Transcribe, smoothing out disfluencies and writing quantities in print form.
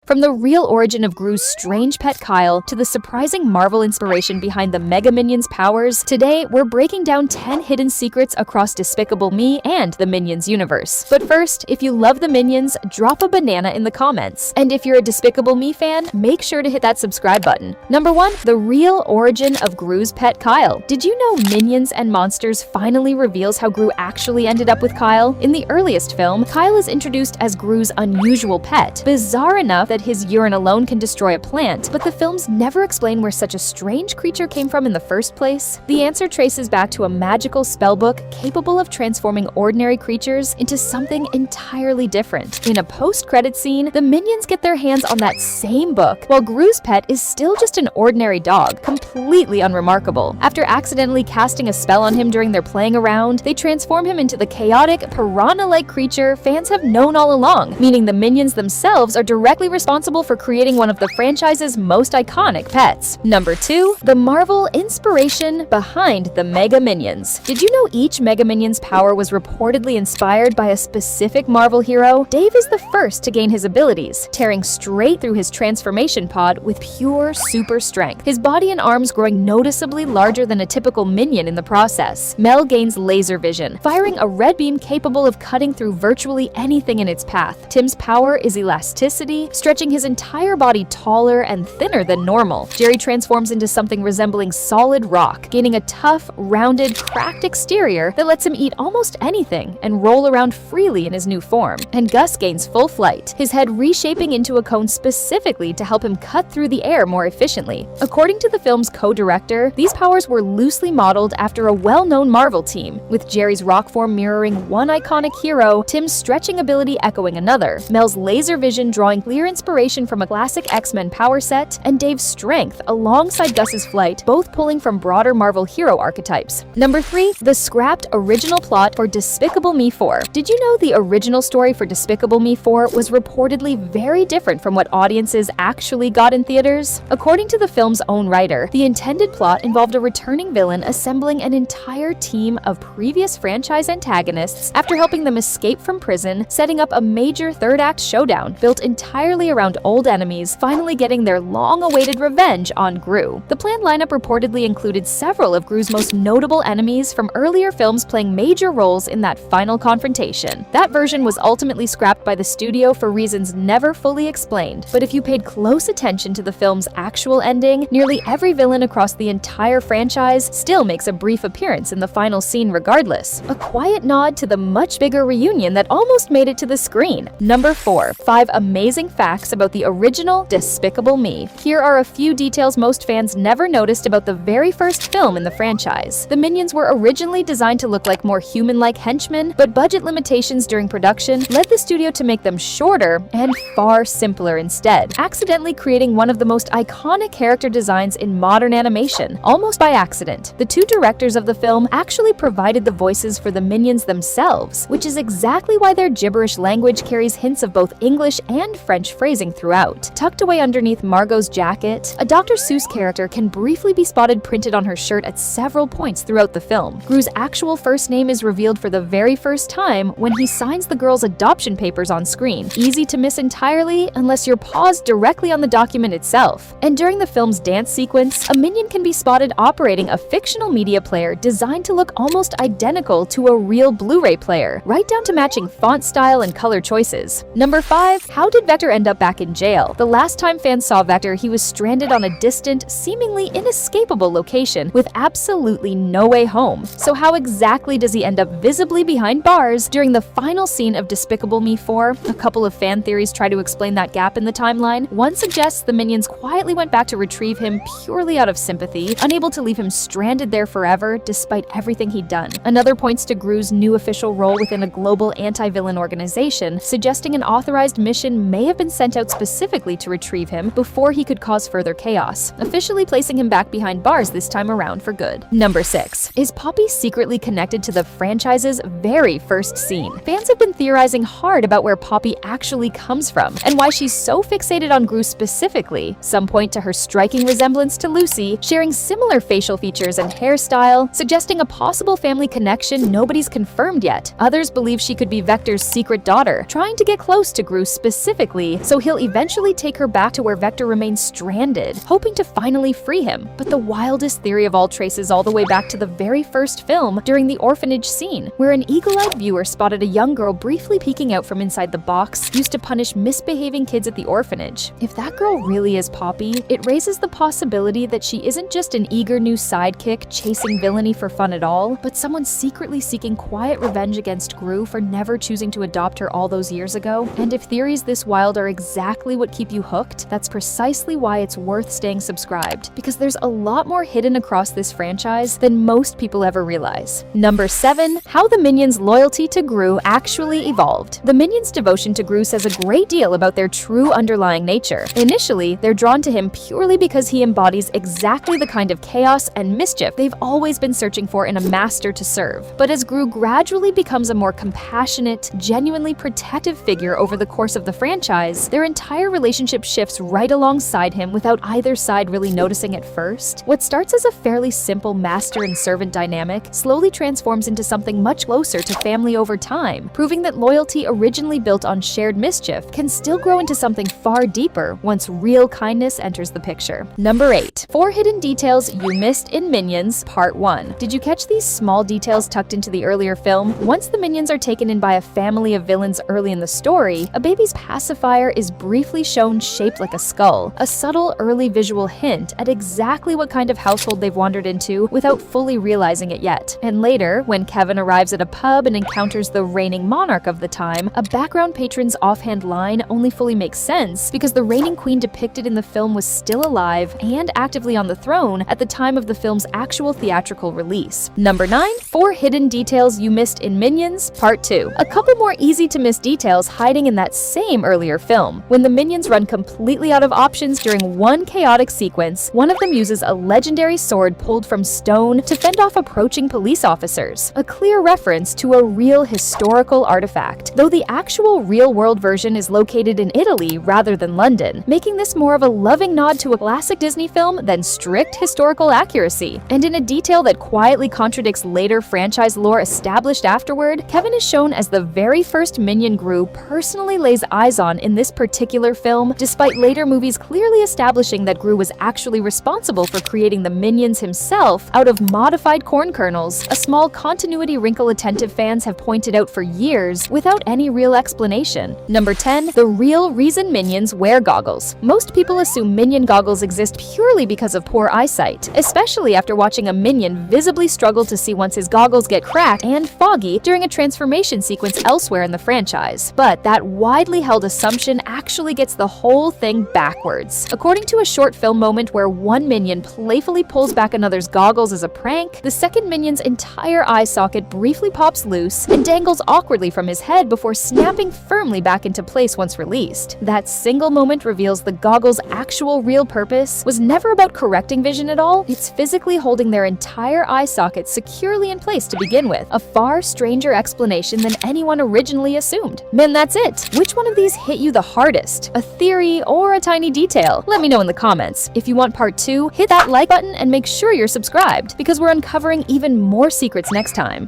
From the real origin of Gru's strange pet Kyle to the surprising Marvel inspiration behind the Mega Minions' powers, today we're breaking down 10 hidden secrets across Despicable Me and the Minions universe. But first, if you love the Minions, drop a banana in the comments. And if you're a Despicable Me fan, make sure to hit that subscribe button. Number 1. The real origin of Gru's pet Kyle. Did you know Minions and Monsters finally reveals how Gru actually ended up with Kyle? In the earliest film, Kyle is introduced as Gru's unusual pet. Bizarre enough that his urine alone can destroy a plant, but the films never explain where such a strange creature came from in the first place. The answer traces back to a magical spellbook capable of transforming ordinary creatures into something entirely different. In a post-credit scene, the Minions get their hands on that same book, while Gru's pet is still just an ordinary dog, completely unremarkable. After accidentally casting a spell on him during their playing around, they transform him into the chaotic, piranha-like creature fans have known all along, meaning the Minions themselves are directly responsible for creating one of the franchise's most iconic pets. Number 2. The Marvel inspiration behind the Mega Minions. Did you know each Mega Minion's power was reportedly inspired by a specific Marvel hero? Dave is the first to gain his abilities, tearing straight through his transformation pod with pure super strength, his body and arms growing noticeably larger than a typical Minion in the process. Mel gains laser vision, firing a red beam capable of cutting through virtually anything in its path. Tim's power is elasticity, stretching his entire body taller and thinner than normal. Jerry transforms into something resembling solid rock, gaining a tough, rounded, cracked exterior that lets him eat almost anything and roll around freely in his new form. And Gus gains full flight, his head reshaping into a cone specifically to help him cut through the air more efficiently. According to the film's co-director, these powers were loosely modeled after a well-known Marvel team, with Jerry's rock form mirroring one iconic hero, Tim's stretching ability echoing another, Mel's laser vision drawing clear inspiration from a classic X-Men power set, and Dave's strength alongside Gus's flight, both pulling from broader Marvel hero archetypes. Number 3. The scrapped original plot for Despicable Me 4. Did you know the original story for Despicable Me 4 was reportedly very different from what audiences actually got in theaters? According to the film's own writer, the intended plot involved a returning villain assembling an entire team of previous franchise antagonists after helping them escape from prison, setting up a major third-act showdown built entirely around old enemies finally getting their long-awaited revenge on Gru. The planned lineup reportedly included several of Gru's most notable enemies from earlier films playing major roles in that final confrontation. That version was ultimately scrapped by the studio for reasons never fully explained, but if you paid close attention to the film's actual ending, nearly every villain across the entire franchise still makes a brief appearance in the final scene regardless. A quiet nod to the much bigger reunion that almost made it to the screen. Number 4. 5 amazing facts about the original Despicable Me. Here are a few details most fans never noticed about the very first film in the franchise. The Minions were originally designed to look like more human-like henchmen, but budget limitations during production led the studio to make them shorter and far simpler instead, accidentally creating one of the most iconic character designs in modern animation, almost by accident. The two directors of the film actually provided the voices for the Minions themselves, which is exactly why their gibberish language carries hints of both English and French phrasing throughout. Tucked away underneath Margot's jacket, a Dr. Seuss character can briefly be spotted printed on her shirt at several points throughout the film. Gru's actual first name is revealed for the very first time when he signs the girl's adoption papers on screen. Easy to miss entirely unless you're paused directly on the document itself. And during the film's dance sequence, a Minion can be spotted operating a fictional media player designed to look almost identical to a real Blu-ray player, right down to matching font style and color choices. Number 5. How did Vector end up back in jail? The last time fans saw Vector, he was stranded on a distant, seemingly inescapable location with absolutely no way home. So how exactly does he end up visibly behind bars during the final scene of Despicable Me 4? A couple of fan theories try to explain that gap in the timeline. One suggests the Minions quietly went back to retrieve him purely out of sympathy, unable to leave him stranded there forever despite everything he'd done. Another points to Gru's new official role within a global anti-villain organization, suggesting an authorized mission may have been sent out specifically to retrieve him before he could cause further chaos, officially placing him back behind bars this time around for good. Number 6. Is Poppy secretly connected to the franchise's very first scene? Fans have been theorizing hard about where Poppy actually comes from and why she's so fixated on Gru specifically. Some point to her striking resemblance to Lucy, sharing similar facial features and hairstyle, suggesting a possible family connection nobody's confirmed yet. Others believe she could be Vector's secret daughter, trying to get close to Gru specifically so so he'll eventually take her back to where Vector remains stranded, hoping to finally free him. But the wildest theory of all traces all the way back to the very first film during the orphanage scene, where an eagle-eyed viewer spotted a young girl briefly peeking out from inside the box used to punish misbehaving kids at the orphanage. If that girl really is Poppy, it raises the possibility that she isn't just an eager new sidekick chasing villainy for fun at all, but someone secretly seeking quiet revenge against Gru for never choosing to adopt her all those years ago. And if theories this wild are exactly what keep you hooked, that's precisely why it's worth staying subscribed, because there's a lot more hidden across this franchise than most people ever realize. Number 7. How the Minions' loyalty to Gru actually evolved. The Minions' devotion to Gru says a great deal about their true underlying nature. Initially, they're drawn to him purely because he embodies exactly the kind of chaos and mischief they've always been searching for in a master to serve. But as Gru gradually becomes a more compassionate, genuinely protective figure over the course of the franchise, their entire relationship shifts right alongside him without either side really noticing at first. What starts as a fairly simple master and servant dynamic slowly transforms into something much closer to family over time, proving that loyalty originally built on shared mischief can still grow into something far deeper once real kindness enters the picture. Number 8. 4 hidden details you missed in Minions Part 1. Did you catch these small details tucked into the earlier film? Once the Minions are taken in by a family of villains early in the story, a baby's pacifier is briefly shown shaped like a skull, a subtle early visual hint at exactly what kind of household they've wandered into without fully realizing it yet. And later, when Kevin arrives at a pub and encounters the reigning monarch of the time, a background patron's offhand line only fully makes sense because the reigning queen depicted in the film was still alive and actively on the throne at the time of the film's actual theatrical release. Number 9. 4 hidden details you missed in Minions Part 2. A couple more easy to miss details hiding in that same earlier film. When the Minions run completely out of options during one chaotic sequence, one of them uses a legendary sword pulled from stone to fend off approaching police officers, a clear reference to a real historical artifact, though the actual real-world version is located in Italy rather than London, making this more of a loving nod to a classic Disney film than strict historical accuracy. And in a detail that quietly contradicts later franchise lore established afterward, Kevin is shown as the very first Minion Gru personally lays eyes on in this particular film, despite later movies clearly establishing that Gru was actually responsible for creating the Minions himself out of modified corn kernels, a small continuity wrinkle attentive fans have pointed out for years without any real explanation. Number 10. The real reason Minions wear goggles. Most people assume Minion goggles exist purely because of poor eyesight, especially after watching a Minion visibly struggle to see once his goggles get cracked and foggy during a transformation sequence elsewhere in the franchise. But that widely held assumption actually gets the whole thing backwards. According to a short film moment where one Minion playfully pulls back another's goggles as a prank, the second Minion's entire eye socket briefly pops loose and dangles awkwardly from his head before snapping firmly back into place once released. That single moment reveals the goggles' actual real purpose was never about correcting vision at all. It's physically holding their entire eye socket securely in place to begin with, a far stranger explanation than anyone originally assumed. Man, that's it. Which one of these hit you the hardest? A theory or a tiny detail? Let me know in the comments. If you want part 2, hit that like button and make sure you're subscribed, because we're uncovering even more secrets next time.